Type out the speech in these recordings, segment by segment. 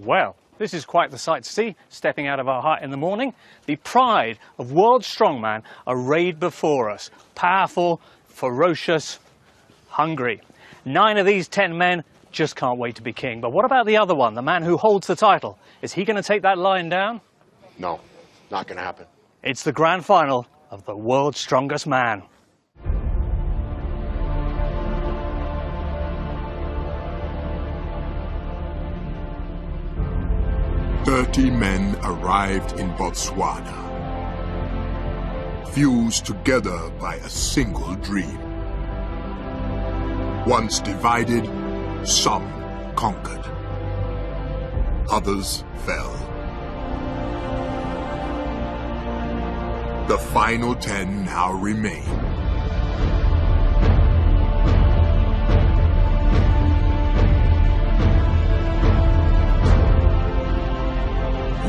Well, this is quite the sight to see, stepping out of our hut in the morning. The pride of world strongman arrayed before us. Powerful, ferocious, hungry. 9 of these 10 men just can't wait to be king. But what about the other one, the man who holds the title? Is he going to take that lion down? No, not going to happen. It's the grand final of the world's strongest man. "30 men arrived in Botswana, fused together by a single dream. Once divided, some conquered. Others fell. The final 10 now remain.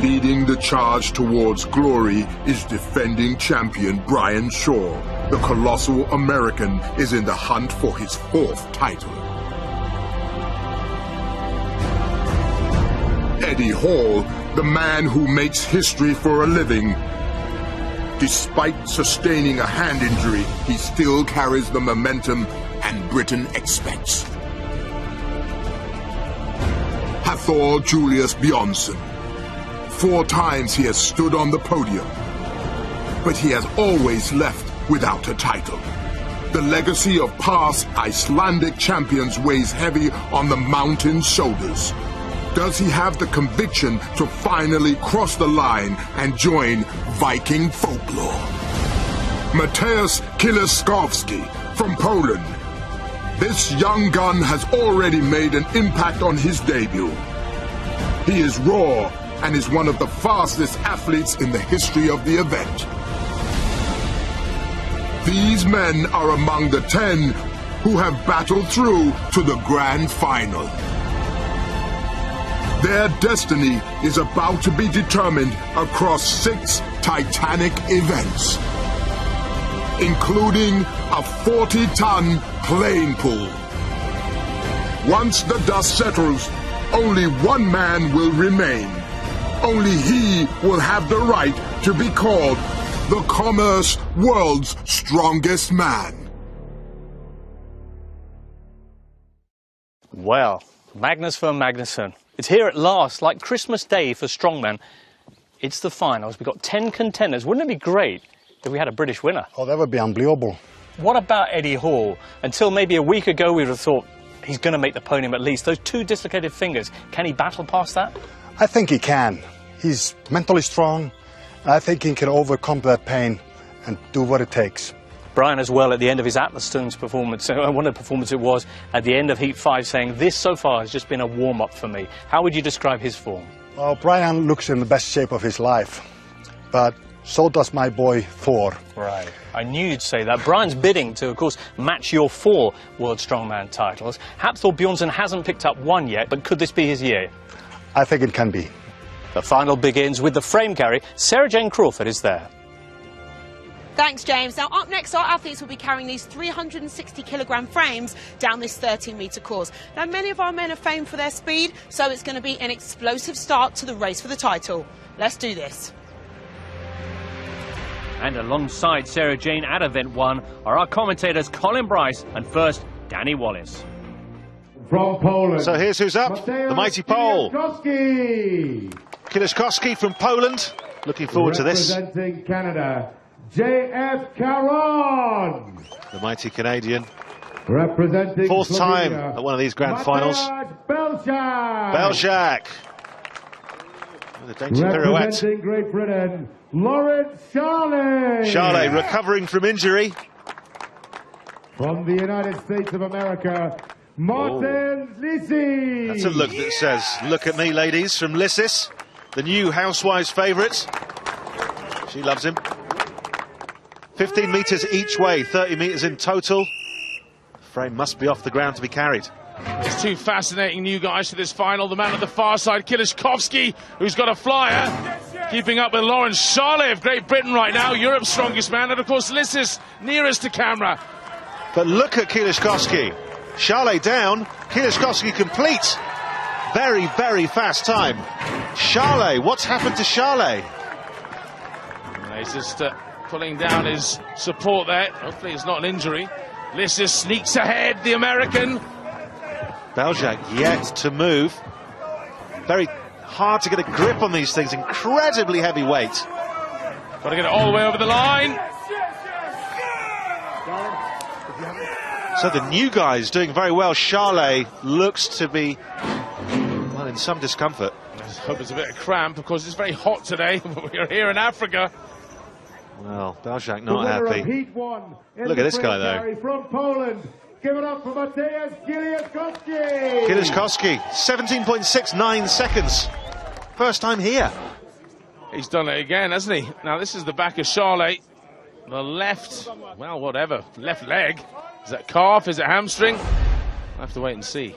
Leading the charge towards glory is defending champion Brian Shaw. The colossal American is in the hunt for his 4th title. Eddie Hall, the man who makes history for a living. Despite sustaining a hand injury, he still carries the momentum and Britain expects. Hafthor Bjornsson. 4 times he has stood on the podium, but he has always left without a title. The legacy of past Icelandic champions weighs heavy on the mountain's shoulders. Does he have the conviction to finally cross the line and join Viking folklore? Mateusz Kieślowski from Poland. This young gun has already made an impact on his debut. He is raw and is one of the fastest athletes in the history of the event. These men are among the 10 who have battled through to the grand final. Their destiny is about to be determined across 6 titanic events, including a 40-ton plane pool. Once the dust settles, only one man will remain. Only he will have the right to be called the commerce world's strongest man. Well, Magnus for Magnusson. It's here at last, like Christmas Day for strongmen. It's the finals. We've got 10 contenders. Wouldn't it be great if we had a British winner? Oh, that would be unbelievable. What about Eddie Hall? Until maybe a week ago, we would have thought he's going to make the podium at least. Those 2 dislocated fingers, can he battle past that? I think he can. He's mentally strong, and I think he can overcome that pain and do what it takes. Brian as well, at the end of his Atlas Stones performance, what a performance it was, at the end of Heat 5, saying, "This so far has just been a warm-up for me." How would you describe his form? Well, Brian looks in the best shape of his life, but so does my boy Thor. Right. I knew you'd say that. Brian's bidding to, of course, match your 4 World Strongman titles. Hafthor Bjornsson hasn't picked up 1 yet, but could this be his year? I think it can be. The final begins with the frame carry. Sarah Jane Crawford is there. Thanks, James. Now, up next, our athletes will be carrying these 360-kilogram frames down this 13-metre course. Now, many of our men are famed for their speed, so it's going to be an explosive start to the race for the title. Let's do this. And alongside Sarah Jane at Event 1 are our commentators Colin Bryce and first Danny Wallace. From Poland. So here's who's up, the mighty Pole. Kieślowski from Poland. Looking forward to this. Representing Canada, J.F. Caron. The mighty Canadian. Representing 4th time Slovenia, at one of these grand finals. Beljak. The dainty pirouette. Representing Great Britain, Lawrence Charley. Charley recovering from injury. From the United States of America, Martin Lissi. That's a look that says, "Look at me, ladies," from Lissis, the new Housewives favourite. She loves him. 15 metres each way, 30 metres in total. Frame must be off the ground to be carried. There's 2 fascinating new guys to this final. The man at the far side, Kieślowski, who's got a flyer, keeping up with Lawrence Charley of Great Britain right now, Europe's strongest man, and of course Lissis nearest to camera. But look at Kieślowski. Charley down, Kieślowski complete. very, very fast time. Charlet, what's happened to Charlet? He's just pulling down his support there. Hopefully it's not an injury. Lissis sneaks ahead, the American. Beljac yet to move. Very hard to get a grip on these things. Incredibly heavy weight. Got to get it all the way over the line. So the new guy's doing very well. Charlet looks to be, well, in some discomfort. I hope it's a bit of cramp because it's very hot today. We're here in Africa. Well, Beljac not happy. Look at this guy, though. From Poland, give it up for Mateusz Kiliszkowski. Kiliszkowski, 17.69 seconds. First time here. He's done it again, hasn't he? Now, this is the back of Charlet. The left, well, whatever, left leg. Is that calf? Is it hamstring? I'll have to wait and see.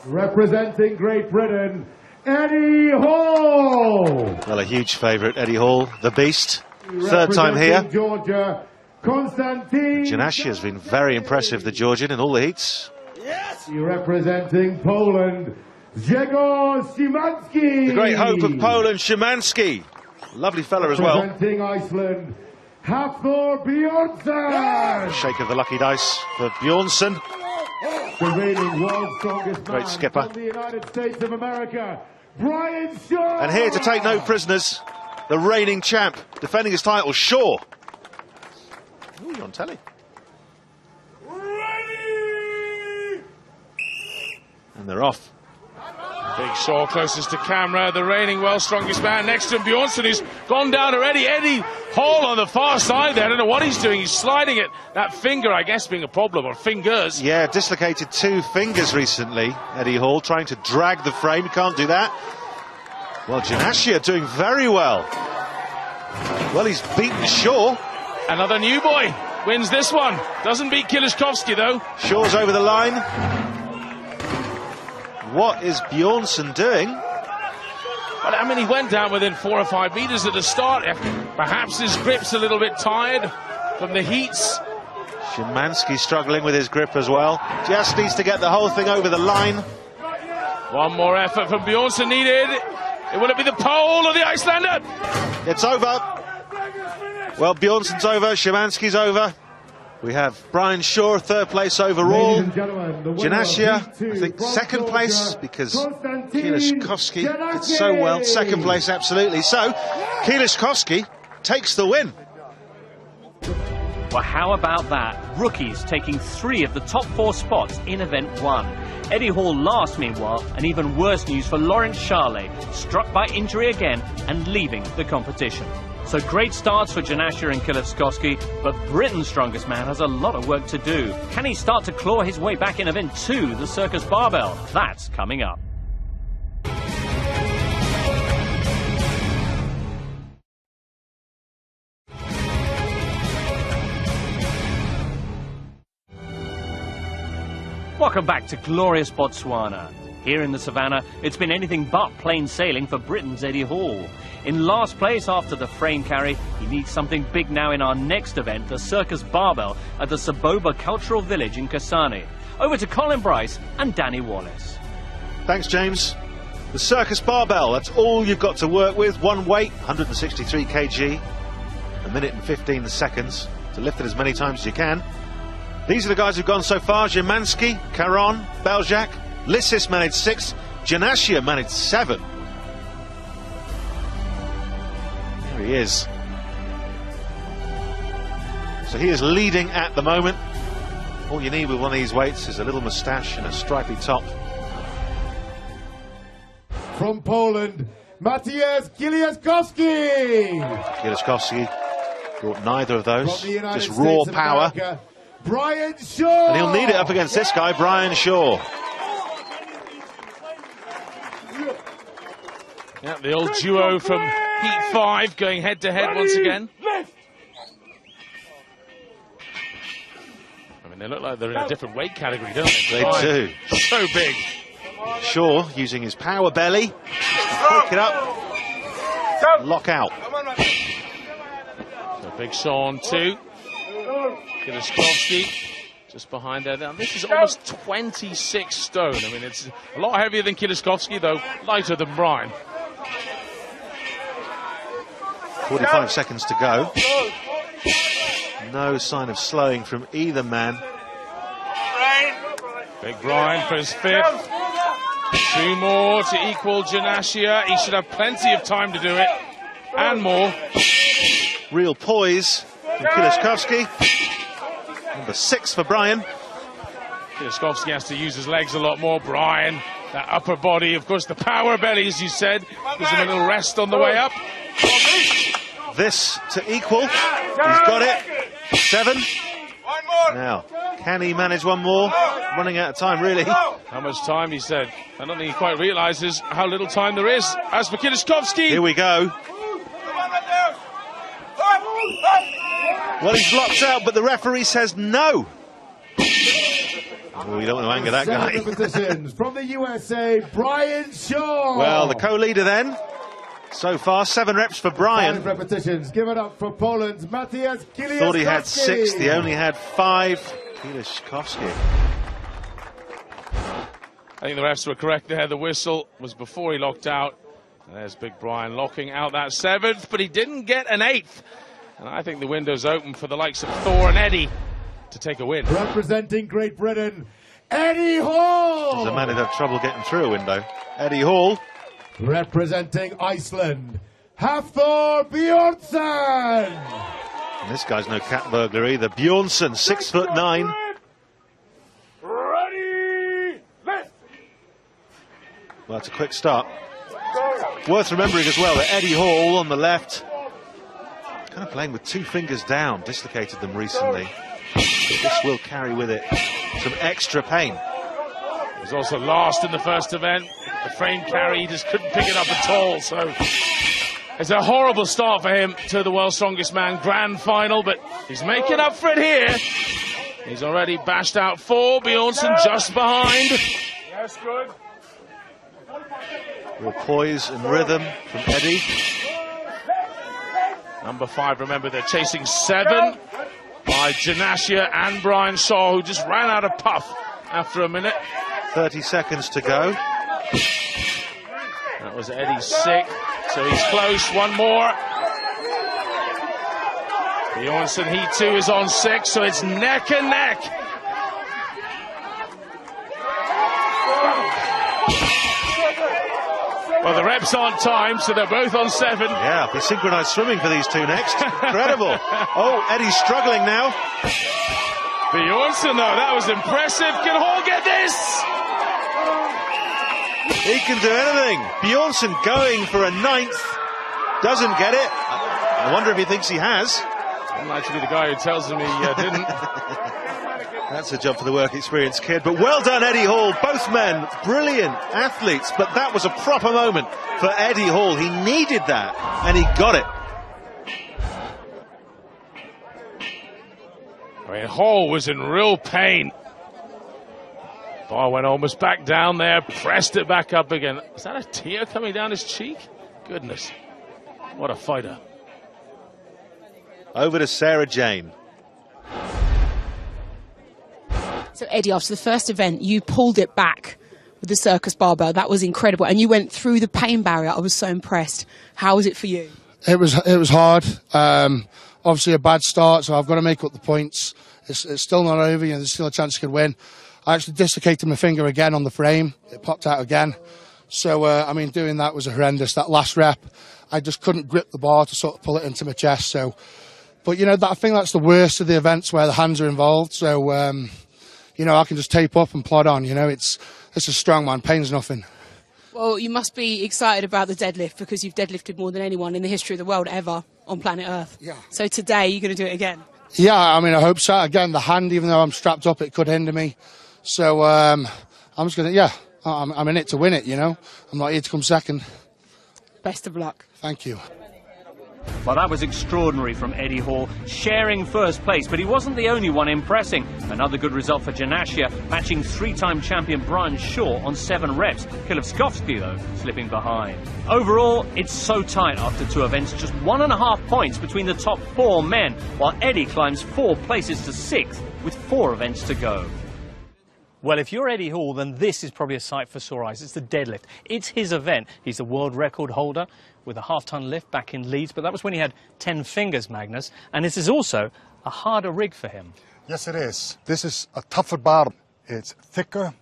Representing Great Britain, Eddie Hall. Well, a huge favourite, Eddie Hall, the beast. Third time here. Georgia, Konstantin. Janashia has been very impressive, the Georgian, in all the heats. Yes. Representing Poland, Grzegorz Szymanski. The great hope of Poland, Szymanski. Lovely fella as well. Representing Iceland, Hafthor Bjornsson. Shake of the lucky dice for Bjornsson. The reigning world's strongest man. Great skipper. From the United States of America, Brian Shaw. And here to take no prisoners, the reigning champ, defending his title, Shaw. Ooh, you're on telly. Ready. And they're off. Big Shaw closest to camera, the reigning world's strongest man. Next to him, Bjornsson, who's gone down already. Eddie Hall on the far side there. I don't know what he's doing. He's sliding it. That finger, I guess, being a problem, or fingers. Yeah, dislocated 2 fingers recently, Eddie Hall, trying to drag the frame. He can't do that. Well, Janashia doing very well. Well, he's beaten Shaw. Another new boy wins this one. Doesn't beat Kiliszkowski, though. Shaw's over the line. What is Bjornsson doing? Well, I mean, he went down within 4 or 5 meters at the start. Perhaps his grip's a little bit tired from the heats. Szymanski struggling with his grip as well. Just needs to get the whole thing over the line. One more effort from Bjornsson needed. Will it be the pole or the Icelander? It's over. Well, Bjornsson's over, Szymanski's over. We have Brian Shaw, 3rd place overall. Janashia, I think, 2nd place because Kiliszkowski did so well. 2nd place, absolutely. So, Kiliszkowski takes the win. Well, how about that? Rookies taking 3 of the top 4 spots in Event 1. Eddie Hall last, meanwhile, and even worse news for Lawrence Charlet, struck by injury again and leaving the competition. So great starts for Janashia and Kiliszkowski, but Britain's strongest man has a lot of work to do. Can he start to claw his way back in Event 2, the Circus Barbell? That's coming up. Welcome back to glorious Botswana. Here in the savannah, it's been anything but plain sailing for Britain's Eddie Hall. In last place after the frame carry, he needs something big now in our next event, the Circus Barbell at the Saboba Cultural Village in Kasane. Over to Colin Bryce and Danny Wallace. Thanks, James. The Circus Barbell, that's all you've got to work with. One weight, 163 kg, 1 minute and 15 seconds to lift it as many times as you can. These are the guys who've gone so far. Szymanski, Caron, Beljac, Lissis managed 6, Janashia managed 7. There he is. So he is leading at the moment. All you need with one of these weights is a little moustache and a stripy top. From Poland, Mateusz Kiliszkowski. Kiliszkowski brought neither of those, From the United just raw States of power. America, Brian Shaw. And he'll need it up against this guy, Brian Shaw. Yeah, the old duo from Heat 5 going head to head once again. I mean, they look like they're in a different weight category, don't they? They do. So big. Shaw using his power belly to pick it up, lock out. So big Shaw on 2. Kiliszkowski just behind there. Now, this is almost 26 stone. I mean, it's a lot heavier than Kieliszkowski, though lighter than Brian. 45 seconds to go. No sign of slowing from either man. Big Brian for his 5th. 2 more to equal Janasia. He should have plenty of time to do it. And more. Real poise from Kieliszkowski. Number 6 for Brian. Kieliszkowski has to use his legs a lot more. Brian, that upper body, of course, the power belly, as you said, gives him a little rest on the way up. This to equal. He's got it. 7. Now, can he manage one more? Running out of time, really. How much time, he said. I don't think he quite realises how little time there is. As for Kieliszkowski. Here we go. Well, he's blocked out, but the referee says no. Oh, you don't want to anger that guy. Positions from the USA, Brian Shaw. Well, the co-leader then. So far, 7 reps for Brian. 5 repetitions. Give it up for Poland's Matthias Kieliszkowski. Thought he had 6. He only had 5. Kieliszkowski. I think the refs were correct there. The whistle was before he locked out. There's Big Brian locking out that 7th, but he didn't get an 8th. And I think the window's open for the likes of Thor and Eddie to take a win. Representing Great Britain, Eddie Hall. There's a man who had trouble getting through a window. Eddie Hall. Representing Iceland, Hafthor Bjornsson. And this guy's no cat burglar either. Bjornsson, 6'9". Ready, lift. Well, it's a quick start. Worth remembering as well that Eddie Hall on the left, kind of playing with 2 fingers down, dislocated them recently. This will carry with it some extra pain. He was also last in the first event. The frame carry, he just couldn't pick it up at all. So it's a horrible start for him to the World's Strongest Man Grand Final, but he's making up for it here. He's already bashed out 4. Bjornsson just behind. Yes, good. Real poise and rhythm from Eddie. Number 5, remember, they're chasing 7 by Janasia and Brian Shaw, who just ran out of puff after a minute. 30 seconds to go. That was Eddie's 6th, so he's close. 1 more. Bjornsson, he too is on 6, so it's neck and neck. Well, the reps aren't timed, so they're both on 7. Yeah, be synchronized swimming for these 2 next. Incredible. Oh, Eddie's struggling now. Bjornsson, though, that was impressive. Can Hall get this? He can do anything. Bjornsson going for a 9th. Doesn't get it. I wonder if he thinks he has. I'd like to be the guy who tells him he didn't. That's a job for the work experience kid. But well done, Eddie Hall. Both men, brilliant athletes. But that was a proper moment for Eddie Hall. He needed that, and he got it. I mean, Hall was in real pain. Bar went almost back down there, pressed it back up again. Is that a tear coming down his cheek? Goodness. What a fighter. Over to Sarah Jane. So, Eddie, after the first event, you pulled it back with the circus barbell. That was incredible. And you went through the pain barrier. I was so impressed. How was it for you? It was hard. Obviously a bad start, so I've got to make up the points. It's still not over. You know, there's still a chance I could win. I actually dislocated my finger again on the frame. It popped out again. So, I mean, doing that was horrendous. That last rep, I just couldn't grip the bar to sort of pull it into my chest. So, but, you know, I think that's the worst of the events where the hands are involved. So, you know, I can just tape up and plod on. You know, it's a strongman. Pain's nothing. Well, you must be excited about the deadlift because you've deadlifted more than anyone in the history of the world ever on planet Earth. Yeah. So today, you're going to do it again? Yeah, I mean, I hope so. Again, the hand, even though I'm strapped up, it could hinder me. So I'm just going to, yeah, I'm in it to win it, you know. I'm not here to come second. Best of luck. Thank you. Well, that was extraordinary from Eddie Hall, sharing first place, but he wasn't the only one impressing. Another good result for Janasia, matching three-time champion Brian Shaw on 7 reps. Khalid, though, slipping behind. Overall, it's so tight after 2 events, just 1.5 points between the top 4 men, while Eddie climbs 4 places to 6th with 4 events to go. Well, if you're Eddie Hall, then this is probably a sight for sore eyes. It's the deadlift. It's his event. He's the world record holder with a half-ton lift back in Leeds, but that was when he had 10 fingers, Magnus, and this is also a harder rig for him. Yes, it is. This is a tougher bar. It's thicker.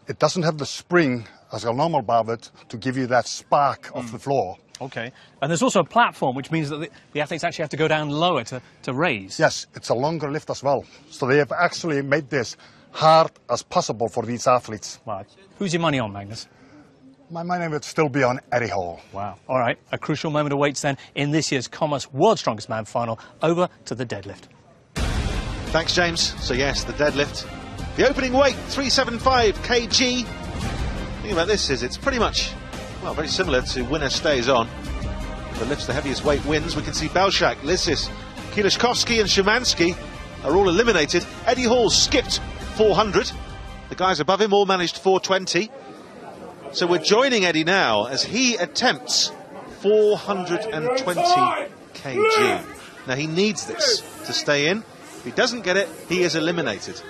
It doesn't have the spring as a normal bar would to give you that spark off the floor. Okay. And there's also a platform, which means that the athletes actually have to go down lower to raise. Yes, it's a longer lift as well. So they have actually made this hard as possible for these athletes. Right. Who's your money on, Magnus? My money would still be on Eddie Hall. Wow. All right. A crucial moment awaits then in this year's Commerce World's Strongest Man final. Over to the deadlift. Thanks, James. So yes, the deadlift. The opening weight, 375 kg. The thing about this is it's pretty much, well, very similar to winner stays on. The lifts the heaviest weight wins. We can see Belshak, Lissis, Kielishkovsky and Szymanski are all eliminated. Eddie Hall skipped 400. The guys above him all managed 420. So we're joining Eddie now as he attempts 420 kg. Now he needs this to stay in. If he doesn't get it, he is eliminated.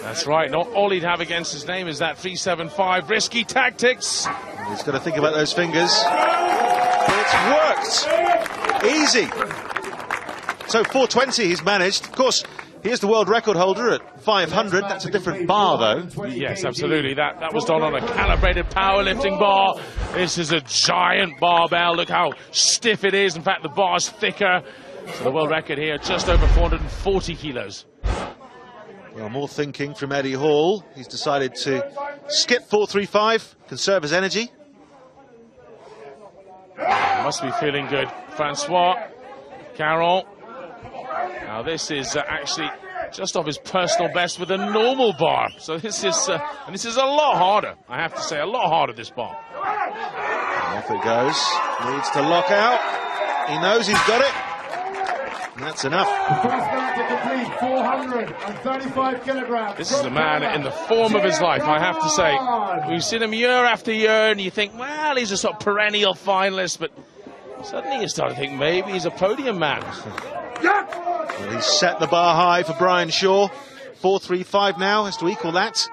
That's right. Not all he'd have against his name is that 375. Risky tactics. And he's got to think about those fingers. But it's worked. Easy. So 420 he's managed. Of course, he is the world record holder at 500. That's a different bar, though. Yes, absolutely. That was done on a calibrated powerlifting bar. This is a giant barbell. Look how stiff it is. In fact, the bar's thicker. So the world record here, just over 440 kilos. Well, more thinking from Eddie Hall. He's decided to skip 435, conserve his energy. Must be feeling good. Francois, Carol. Now this is actually just off his personal best with a normal bar. So this is a lot harder. I have to say, a lot harder, this bar. And off it goes. Needs to lock out. He knows he's got it. And that's enough. The first man to complete 435 kilograms. This is a man in the form of his life, I have to say. We've seen him year after year, and you think, well, he's a sort of perennial finalist, but suddenly you start to think maybe he's a podium man. Well, he's set the bar high for Brian Shaw. 435 now, has to equal that.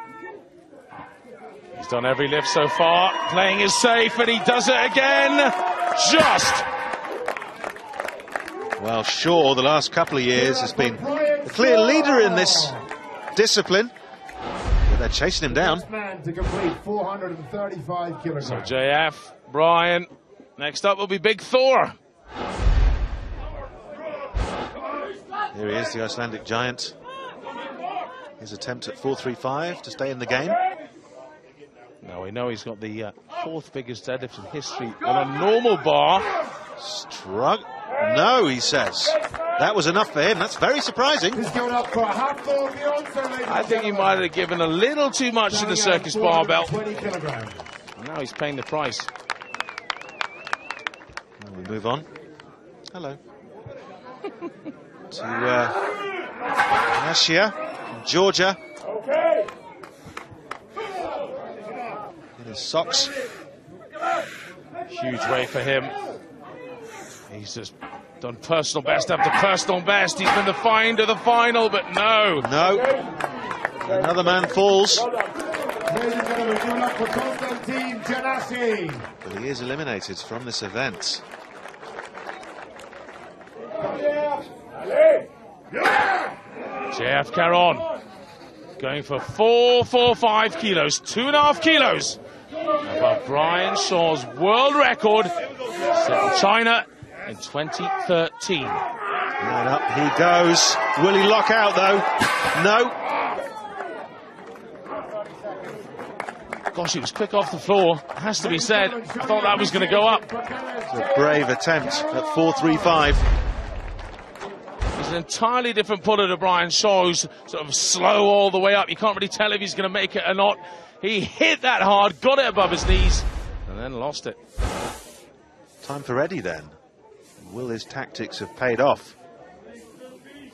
He's done every lift so far, playing it safe, and he does it again. Just. Well, Shaw, the last couple of years, has been the clear leader in this discipline. But they're chasing him down. First man to complete 435 kilograms. So JF, Brian. Next up will be Big Thor. Here he is, the Icelandic Giant. His attempt at 435 to stay in the game. Now we know he's got the 4th biggest deadlift in history on a normal bar. No, he says. That was enough for him. That's very surprising. He's going up for Hafthor Bjornsson. I think he might have given a little too much to the circus barbell. 20 kilograms. And now he's paying the price. And we move on. Hello. To Asia, Georgia. Okay. In his socks. Huge way for him. He's just done personal best after personal best. He's been the find of the final, but no. No. Another man falls. Ladies and gentlemen, give it up for Konstantin Janasi. But he is eliminated from this event. JF Caron going for 445 kilos, 2.5 kilos above Brian Shaw's world record set in China in 2013. And up he goes. Will he lock out though? No. Gosh, he was quick off the floor, it has to be said. I thought that was going to go up. It's a brave attempt at 435. He's an entirely different puller to Brian Shaw, who's sort of slow all the way up. You can't really tell if he's going to make it or not. He hit that hard, got it above his knees, and then lost it. Time for Eddie then. Will his tactics have paid off?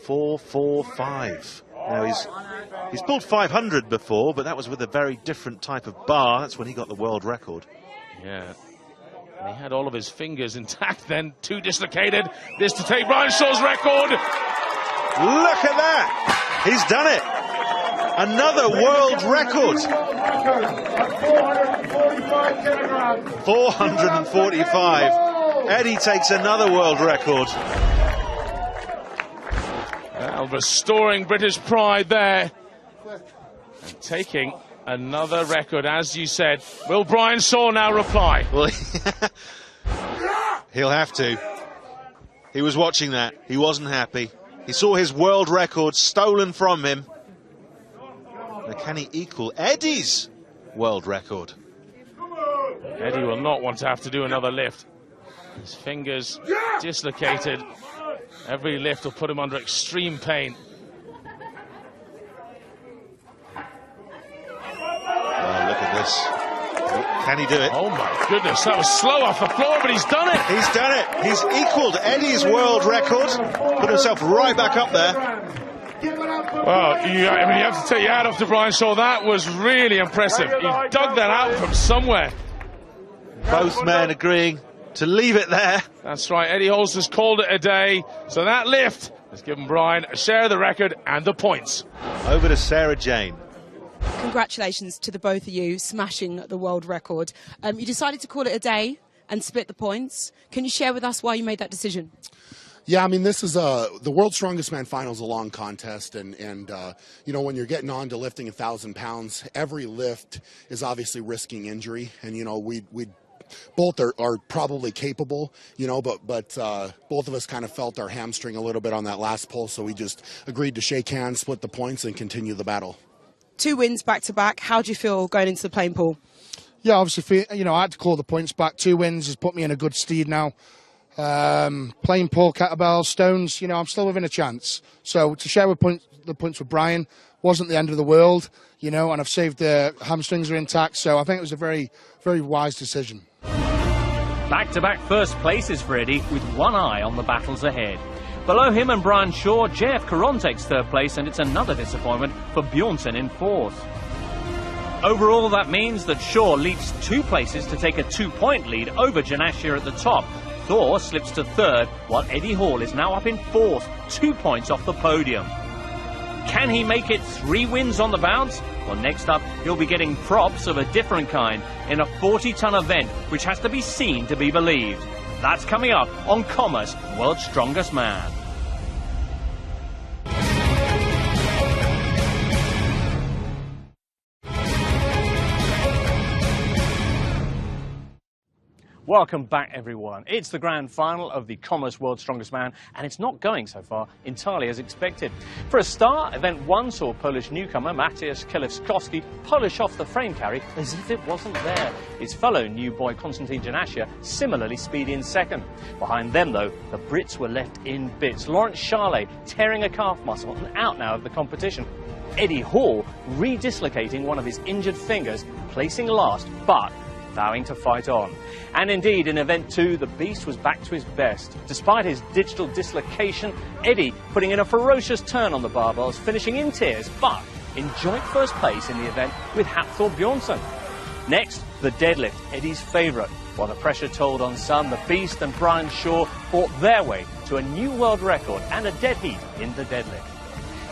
4.45. Now he's pulled 500 before, but that was with a very different type of bar. That's when he got the world record. Yeah. And he had all of his fingers intact then, too dislocated. This to take Brian Shaw's record. Look at that! He's done it! Another world record! 445. Eddie takes another world record. Well, restoring British pride there. And taking another record, as you said. Will Brian Shaw now reply? Well, he'll have to. He was watching that. He wasn't happy. He saw his world record stolen from him. Now, can he equal Eddie's world record? Eddie will not want to have to do another lift. His fingers dislocated. Every lift will put him under extreme pain. Oh, look at this. Can he do it? Oh my goodness, that was slow off the floor, but he's done it. He's done it. He's equaled Eddie's world record. Put himself right back up there. Well, you have to take your hat off to Brian Shaw. That was really impressive. He dug that out from somewhere. Both men agreeing to leave it there. That's right, Eddie Holston's called it a day. So that lift has given Brian a share of the record and the points. Over to Sarah Jane. Congratulations to the both of you, smashing the world record. You decided to call it a day and split the points. Can you share with us why you made that decision? Yeah, I mean, this is the World's Strongest Man final is a long contest, and you know, when you're getting on to lifting 1,000 pounds, every lift is obviously risking injury, and you know, we both are probably capable, you know, but both of us kind of felt our hamstring a little bit on that last pull, so we just agreed to shake hands, split the points, and continue the battle. 2 wins back to back. How do you feel going into the playing pool? Yeah, obviously, you know, I had to call the points back. 2 wins has put me in a good stead now. Playing Paul kettlebell stones, you know, I'm still within a chance. So to share the points with Brian wasn't the end of the world, you know, and I've saved the hamstrings are intact. So I think it was a very, very wise decision. Back-to-back first places for Eddie, with one eye on the battles ahead. Below him and Brian Shaw, JF Caron takes third place, and it's another disappointment for Bjornsson in fourth. Overall, that means that Shaw leaps 2 places to take a 2-point lead over Janashia at the top. Thor slips to third, while Eddie Hall is now up in fourth, 2 points off the podium. Can he make it 3 wins on the bounce? Well, next up, he'll be getting props of a different kind in a 40-ton event, which has to be seen to be believed. That's coming up on Commerce World's Strongest Man. Welcome back, everyone. It's the grand final of the Commerce World's Strongest Man, and it's not going so far entirely as expected. For a start, event 1 saw Polish newcomer Mateusz Kielewski polish off the frame carry as if it wasn't there. His fellow new boy Konstantin Janashia similarly speedy in second. Behind them, though, the Brits were left in bits. Lawrence Charlet tearing a calf muscle and out now of the competition. Eddie Hall redislocating one of his injured fingers, placing last, but vowing to fight on. And indeed, in event 2, the beast was back to his best. Despite his digital dislocation, Eddie putting in a ferocious turn on the barbells, finishing in tears, but in joint first place in the event with Hafthor Bjornsson. Next, the deadlift, Eddie's favourite. While the pressure told on some, the beast and Brian Shaw fought their way to a new world record and a dead heat in the deadlift.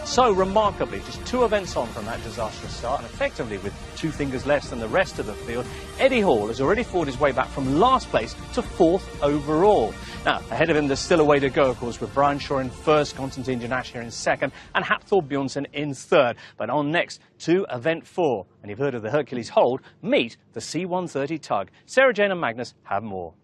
So, remarkably, just 2 events on from that disastrous start, and effectively with 2 fingers less than the rest of the field, Eddie Hall has already fought his way back from last place to 4th overall. Now, ahead of him, there's still a way to go, of course, with Brian Shaw in first, Konstantin Janashia in second, and Hafthor Bjornsson in third. But on next to event 4, and you've heard of the Hercules hold, meet the C-130 tug. Sarah Jane and Magnus have more.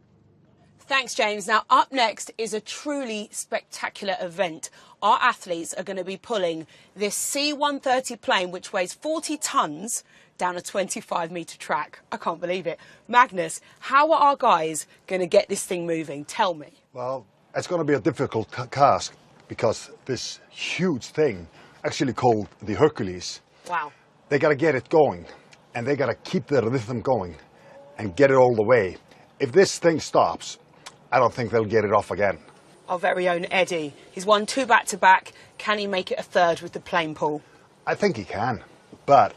Thanks, James. Now, up next is a truly spectacular event. Our athletes are going to be pulling this C-130 plane, which weighs 40 tonnes, down a 25-metre track. I can't believe it. Magnus, how are our guys going to get this thing moving? Tell me. Well, it's going to be a difficult task because this huge thing, actually called the Hercules, wow, they got to get it going, and they got to keep the rhythm going and get it all the way. If this thing stops, I don't think they'll get it off again. Our very own Eddie. He's won 2 back-to-back. Can he make it a third with the plane pull? I think he can, but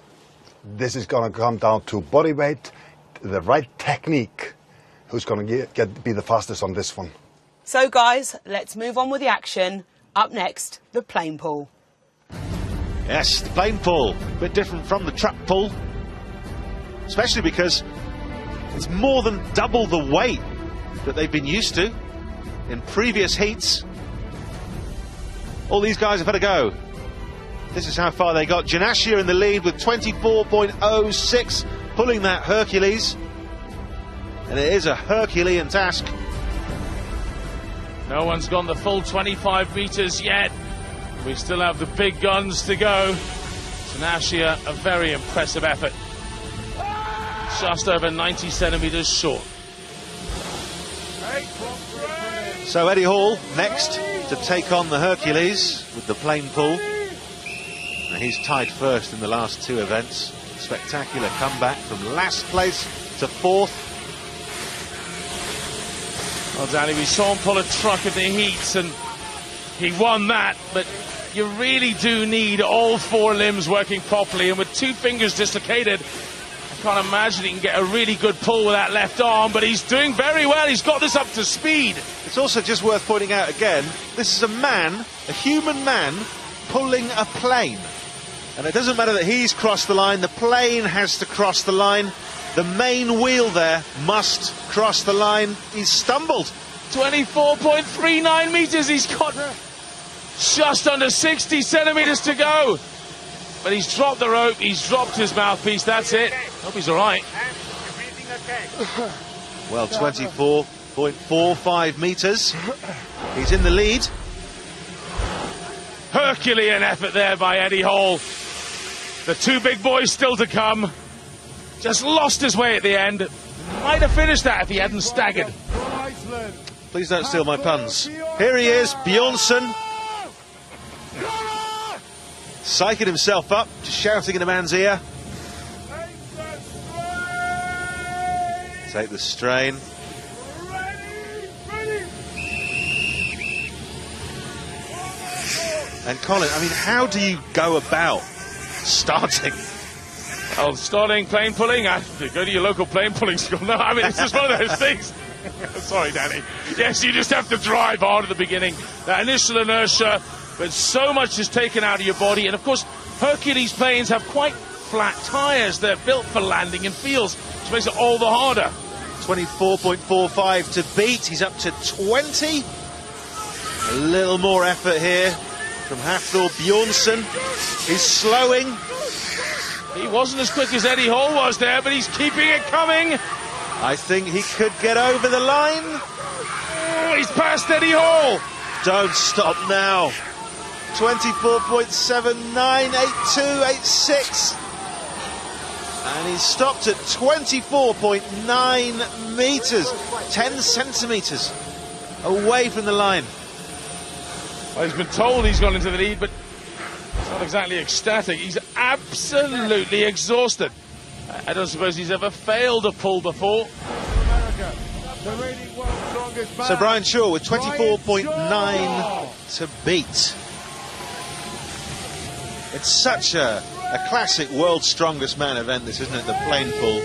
this is going to come down to body weight, the right technique. Who's going to be the fastest on this one? So, guys, let's move on with the action. Up next, the plane pull. Yes, the plane pull. A bit different from the trap pull, especially because it's more than double the weight that they've been used to in previous heats. All these guys have had a go. This is how far they got. Janashia in the lead with 24.06, pulling that Hercules. And it is a Herculean task. No one's gone the full 25 metres yet. We still have the big guns to go. Janashia, a very impressive effort. Just over 90 centimetres short. So Eddie Hall next to take on the Hercules with the plane pull. And he's tied first in the last 2 events. Spectacular comeback from last place to 4th. Well, Danny, we saw him pull a truck at the heats and he won that, but you really do need all 4 limbs working properly, and with 2 fingers dislocated, I can't imagine he can get a really good pull with that left arm, but he's doing very well. He's got this up to speed. It's also just worth pointing out again, this is a man, a human man, pulling a plane. And it doesn't matter that he's crossed the line, the plane has to cross the line. The main wheel there must cross the line. He's stumbled. 24.39 metres. He's got just under 60 centimetres to go. But he's dropped the rope. He's dropped his mouthpiece. That's it. Hope he's all right. Well, 24.45 metres. He's in the lead. Herculean effort there by Eddie Hall. The 2 big boys still to come. Just lost his way at the end. Might have finished that if he hadn't staggered. Please don't steal my puns. Here he is, Bjornsson. Psyching himself up, just shouting in a man's ear. Take the strain. And Colin, I mean, how do you go about starting? Oh, starting plane pulling? Go to your local plane pulling school. No, I mean, it's just one of those things. Sorry, Danny. Yes, you just have to drive hard at the beginning. That initial inertia, but so much is taken out of your body. And, of course, Hercules planes have quite flat tyres. They're built for landing in fields, which makes it all the harder. 24.45 to beat. He's up to 20. A little more effort here from Hafthor Bjornsson. He's slowing. He wasn't as quick as Eddie Hall was there, but he's keeping it coming. I think he could get over the line. Oh, he's past Eddie Hall. Don't stop now. 24.798286. And he's stopped at 24.9 metres. 10 centimetres away from the line. Well, he's been told he's gone into the lead, but it's not exactly ecstatic. He's absolutely exhausted. I don't suppose he's ever failed a pull before. So Brian Shaw with 24.9 to beat. It's such a classic world's strongest man event, this, isn't it? The plane pull.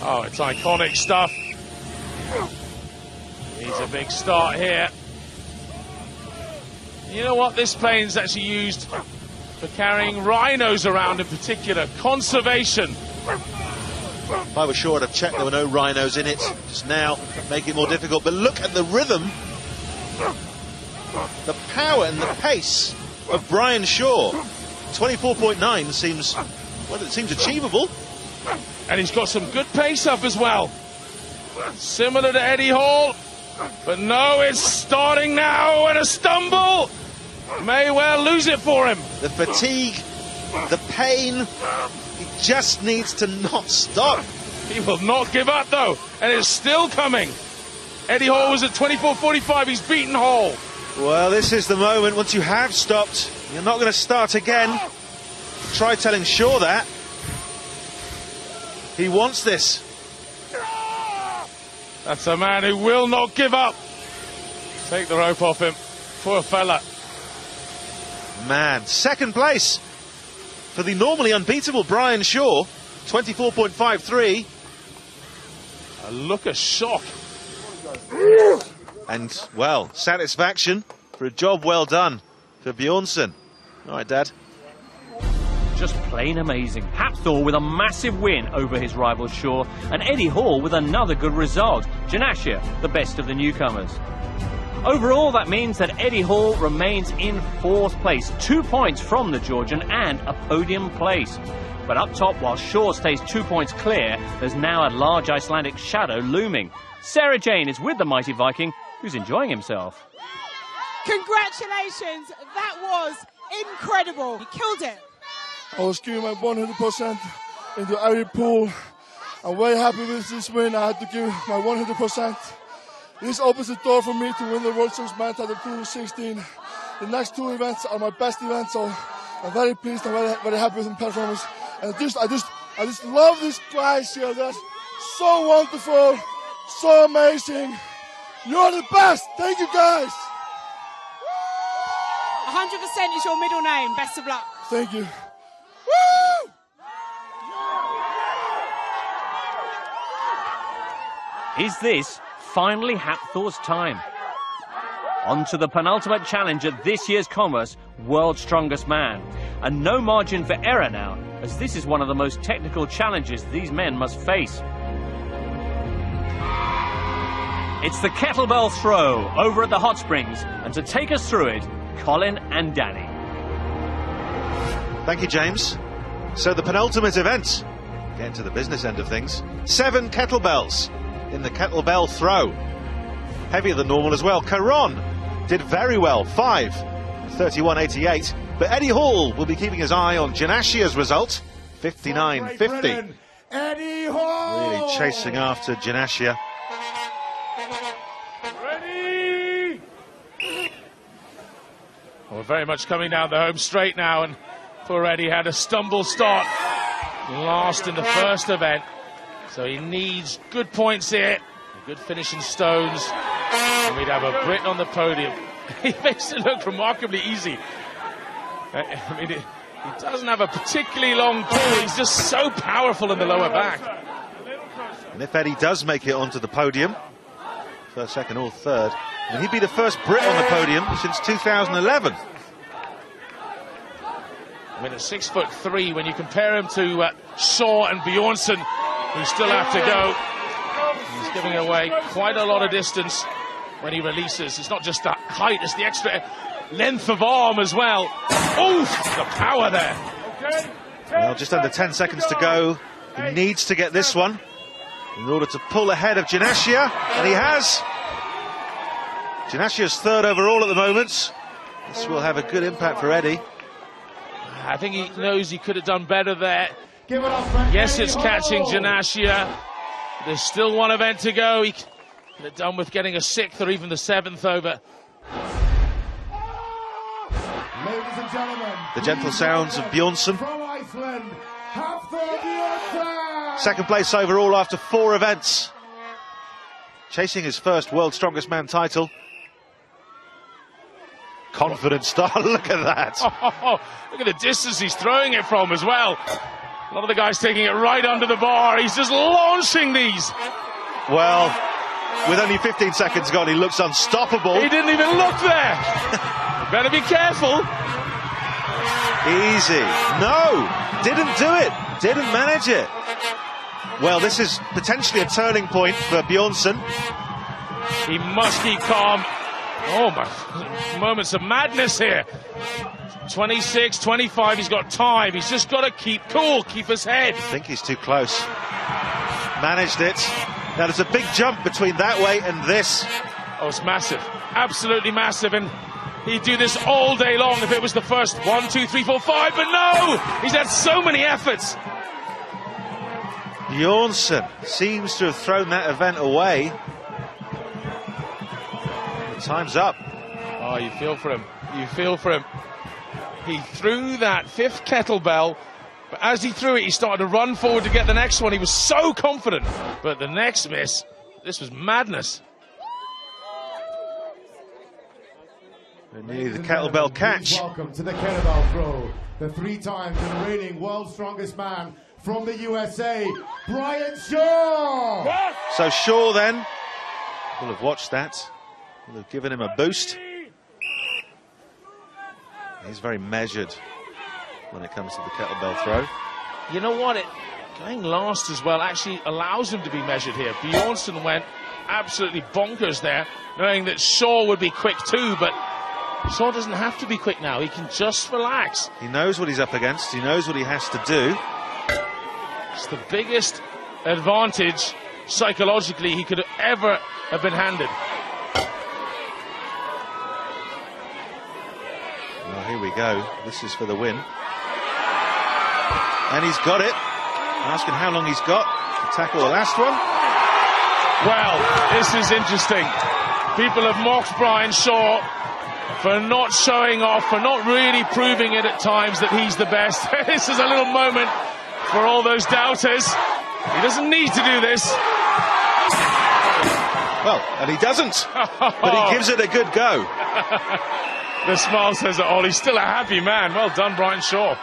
Oh, it's iconic stuff. He's a big start here. You know what? This plane's actually used for carrying rhinos around in particular. Conservation. If I was sure I'd have checked there were no rhinos in it just now, make it more difficult. But look at the rhythm, the power and the pace of Brian Shaw. 24.9 seems, well, it seems achievable. And he's got some good pace up as well. Similar to Eddie Hall. But no, it's starting now, and a stumble may well lose it for him. The fatigue, the pain, he just needs to not stop. He will not give up, though, and it's still coming. Eddie Hall was at 24.45, he's beaten Hall. Well, this is the moment. Once you have stopped, you're not going to start again. Try telling Shaw that. He wants this. That's a man who will not give up. Take the rope off him. Poor fella. Man, second place for the normally unbeatable Brian Shaw, 24.53. A look of shock. And, well, satisfaction for a job well done for Bjornsson. All right, Dad. Just plain amazing. Hafthor with a massive win over his rival Shaw, and Eddie Hall with another good result. Janashia, the best of the newcomers. Overall, that means that Eddie Hall remains in 4th place, 2 points from the Georgian and a podium place. But up top, while Shaw stays 2 points clear, there's now a large Icelandic shadow looming. Sarah Jane is with the mighty Viking, who's enjoying himself. Congratulations, that was incredible. You killed it. I was giving my 100% into every pool. I'm very happy with this win. I had to give my 100%. This opens the door for me to win the World Strongest Man title 2016. The next 2 events are my best events, so I'm very pleased and very happy with the performance. And I just love these guys here. They're so wonderful, so amazing. You're the best. Thank you, guys. 100% is your middle name. Best of luck. Thank you. Woo! Is this finally Hafthor's time? On to the penultimate challenge at this year's Commerce, World's Strongest Man. And no margin for error now, as this is one of the most technical challenges these men must face. It's the kettlebell throw over at the hot springs, and to take us through it, Colin and Danny. Thank you, James. So the penultimate event, getting to the business end of things, 7 kettlebells in the kettlebell throw. Heavier than normal as well. Caron did very well, 5, 31.88. But Eddie Hall will be keeping his eye on Janashia's result, 59.50. Eddie Hall! Really chasing after Janashia. Ready! Well, very much coming down the home straight now, and poor Eddie had a stumble start last in the first event. So he needs good points here, a good finish in stones, and we'd have a Brit on the podium. He makes it look remarkably easy. I mean, he doesn't have a particularly long pull. He's just so powerful in the lower back. And if Eddie does make it onto the podium, first, second or third, then he'd be the first Brit on the podium since 2011. I mean, at 6'3", when you compare him to Shaw and Bjornsson, who still have to go, he's giving away quite a lot of distance when he releases. It's not just the height, it's the extra length of arm as well. Oof, the power there. Well, just under 10 seconds to go. He needs to get this one in order to pull ahead of Janashia, and he has. Janashia's 3rd overall at the moment. This will have a good impact for Eddie. I think he knows he could have done better there. Yes, it's catching Janashia. There's still one event to go. He could have done with getting a 6th or even the 7th over. Ladies and gentlemen, The gentle sounds of Bjornsson. from Iceland, Hafthor Bjornsson! 2nd place overall after 4 events. Chasing his first World's Strongest Man title. Confident start, look at that. Oh, look at the distance he's throwing it from as well. A lot of the guys taking it right under the bar. He's just launching these. Well, with only 15 seconds gone, he looks unstoppable. He didn't even look there. Better be careful. Easy. No, didn't do it. Didn't manage it. Well, this is potentially a turning point for Bjornsson. He must keep calm. Oh my, moments of madness here. 26, 25, he's got time. He's just got to keep cool, keep his head. I think he's too close. Managed it. Now there's a big jump between that way and this. Oh, it's massive. Absolutely massive. And he'd do this all day long if it was the first 1, 2, 3, 4, 5. But no! He's had so many efforts. Bjornsson seems to have thrown that event away. Time's up. Oh, you feel for him. You feel for him. He threw that 5th kettlebell, but as he threw it, he started to run forward to get the next one. He was so confident. But the next miss, this was madness. Nearly the kettlebell catch. Welcome to the kettlebell throw. The 3 times and reigning world's strongest man from the USA, Brian Shaw! So Shaw then will have watched that, will have given him a boost. He's very measured when it comes to the kettlebell throw. You know what? Going last as well actually allows him to be measured here. Bjornsson went absolutely bonkers there, knowing that Shaw would be quick too, but Shaw doesn't have to be quick now. He can just relax. He knows what he's up against. He knows what he has to do. It's the biggest advantage psychologically he could ever have been handed. Well, here we go. This is for the win. And he's got it. I'm asking how long he's got to tackle the last one. Well, this is interesting. People have mocked Brian Shaw for not showing off, for not really proving it at times that he's the best. This is a little moment for all those doubters. He doesn't need to do this. Well, and he doesn't, but he gives it a good go. The smile says it all. He's still a happy man. Well done, Brian Shaw.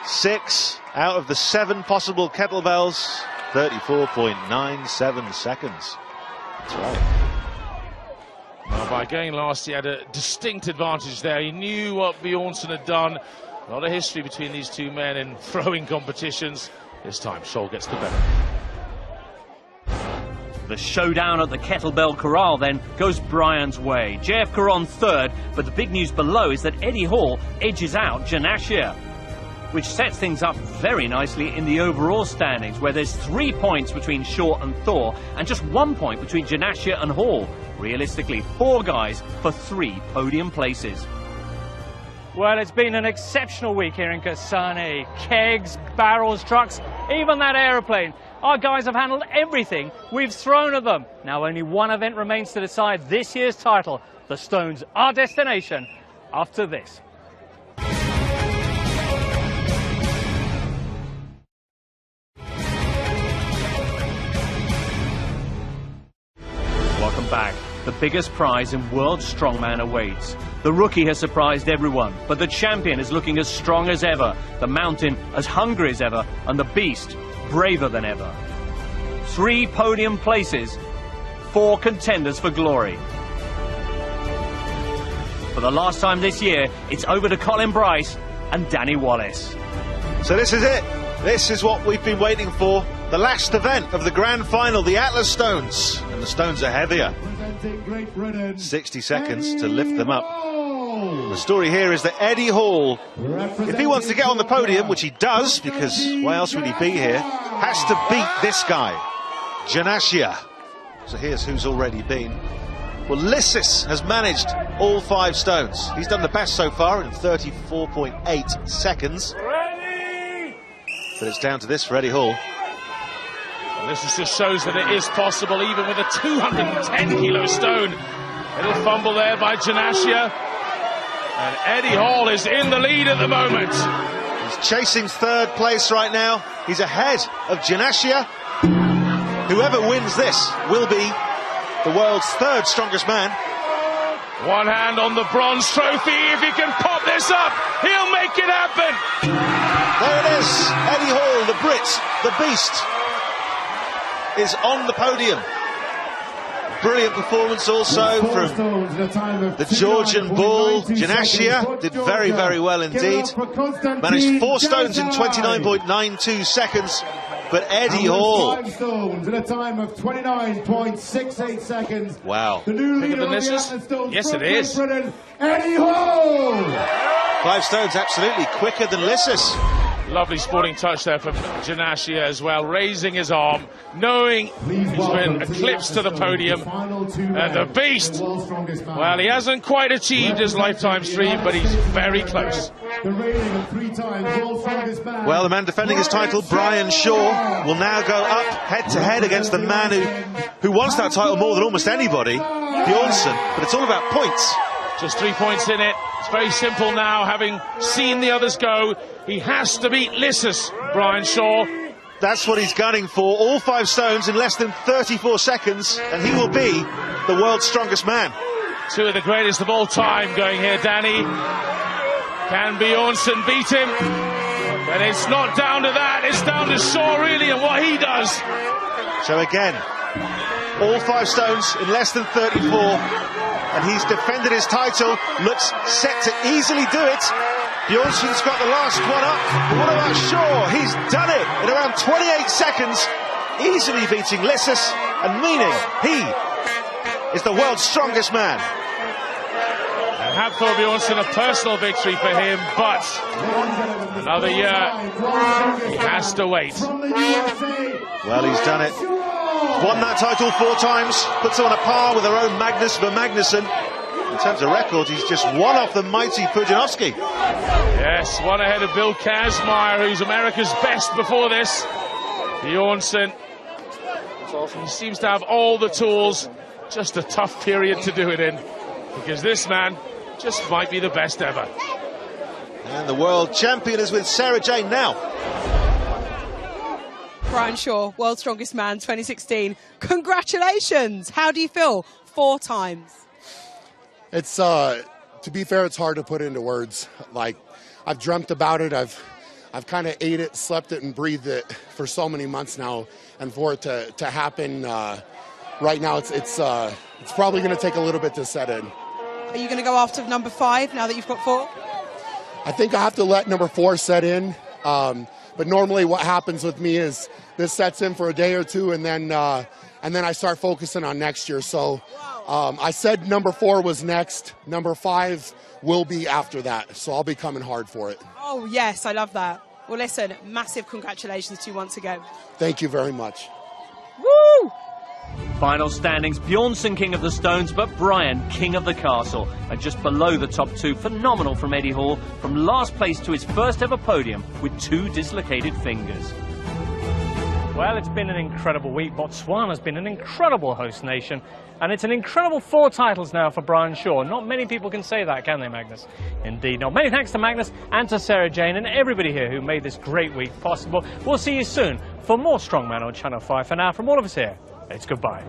6 out of the 7 possible kettlebells, 34.97 seconds. That's right. Well, by going last, he had a distinct advantage there. He knew what Bjornsson had done. A lot of history between these two men in throwing competitions. This time, Shaw gets the better. The showdown at the Kettlebell Corral then goes Brian's way. JF Caron third, but the big news below is that Eddie Hall edges out Janashia, which sets things up very nicely in the overall standings, where there's 3 points between Shaw and Thor and just 1 point between Janashia and Hall. Realistically, 4 guys for 3 podium places. Well, it's been an exceptional week here in Kasane. Kegs, barrels, trucks, even that aeroplane. Our guys have handled everything we've thrown at them. Now only one event remains to decide this year's title. The Stones, our destination, after this. Welcome back. The biggest prize in World Strongman awaits. The rookie has surprised everyone, but the champion is looking as strong as ever, the mountain as hungry as ever, and the beast braver than ever. 3 podium places, 4 contenders for glory. For the last time this year, it's over to Colin Bryce and Danny Wallace. So this is it. This is what we've been waiting for. The last event of the grand final, the Atlas Stones. And the stones are heavier. 60 seconds to lift them up. The story here is that Eddie Hall, if he wants to get on the podium, which he does, because why else would he be here, has to beat this guy, Janashia. So here's who's already been. Well, Lissis has managed all 5 stones. He's done the best so far in 34.8 seconds. But it's down to this for Eddie Hall. Well, this just shows that it is possible, even with a 210-kilo stone. Little fumble there by Janashia. And Eddie Hall is in the lead at the moment. He's chasing 3rd place right now. He's ahead of Janashia. Whoever wins this will be the world's 3rd strongest man. One hand on the bronze trophy. If he can pop this up, he'll make it happen. There it is. Eddie Hall, the Brit, the beast, is on the podium. Brilliant performance also from the Georgian bull. Janashia did very, very well indeed. Managed 4 stones in 29.92 seconds. But Eddie Hall, 5 stones at a time of 29.68 seconds. Wow. The new Bigger leader than of the this? Atlas Stones Yes, from it is. Great Britain, Eddie Hall! 5 stones absolutely quicker than Lissis. Lovely sporting touch there from Janashia as well, raising his arm, knowing he's been eclipsed to the podium. And the beast, well, he hasn't quite achieved his lifetime dream, but he's very close. Well, the man defending his title, Brian Shaw, will now go up head-to-head against the man who wants that title more than almost anybody, Bjornsson. But it's all about points. Just 3 points in it. It's very simple now, having seen the others go. He has to beat Lissis, Brian Shaw. That's what he's gunning for. All 5 stones in less than 34 seconds, and he will be the world's strongest man. Two of the greatest of all time going here, Danny. Can Bjornsson beat him? But it's not down to that, it's down to Shaw really and what he does. So again, all 5 stones in less than 34, and he's defended his title, looks set to easily do it. Bjornsson's got the last one up. What about Shaw? He's done it in around 28 seconds, easily beating Lissus, and meaning he is the world's strongest man. And Hafthor Bjornsson, a personal victory for him, but another year, he has to wait. Well, he's done it. Won that title 4 times, puts him on a par with our own Magnus Magnussen. In terms of record, he's just one off the mighty Pudzianowski. Yes, one ahead of Bill Kazmaier, who's America's best before this. Bjornsson, he seems to have all the tools, just a tough period to do it in, because this man just might be the best ever. And the world champion is with Sarah Jane now. Brian Shaw, World's Strongest Man 2016. Congratulations! How do you feel? 4 times. It's, to be fair, it's hard to put into words. Like, I've dreamt about it, I've kind of ate it, slept it, and breathed it for so many months now, and for it to happen right now, it's probably going to take a little bit to set in. Are you going to go after number 5 now that you've got 4? I think I have to let number 4 set in. But normally what happens with me is this sets in for a day or 2, and then I start focusing on next year. So I said number 4 was next. Number 5 will be after that. So I'll be coming hard for it. Oh, yes, I love that. Well, listen, massive congratulations to you once again. Thank you very much. Woo! Final standings, Bjornsson king of the stones, but Brian king of the castle. And just below the top 2, phenomenal from Eddie Hall, from last place to his first ever podium with 2 dislocated fingers. Well, it's been an incredible week. Botswana's been an incredible host nation, and it's an incredible 4 titles now for Brian Shaw. Not many people can say that, can they, Magnus? Indeed not. Many thanks to Magnus and to Sarah Jane and everybody here who made this great week possible. We'll see you soon for more Strongman on Channel 5. For now, from all of us here, it's goodbye.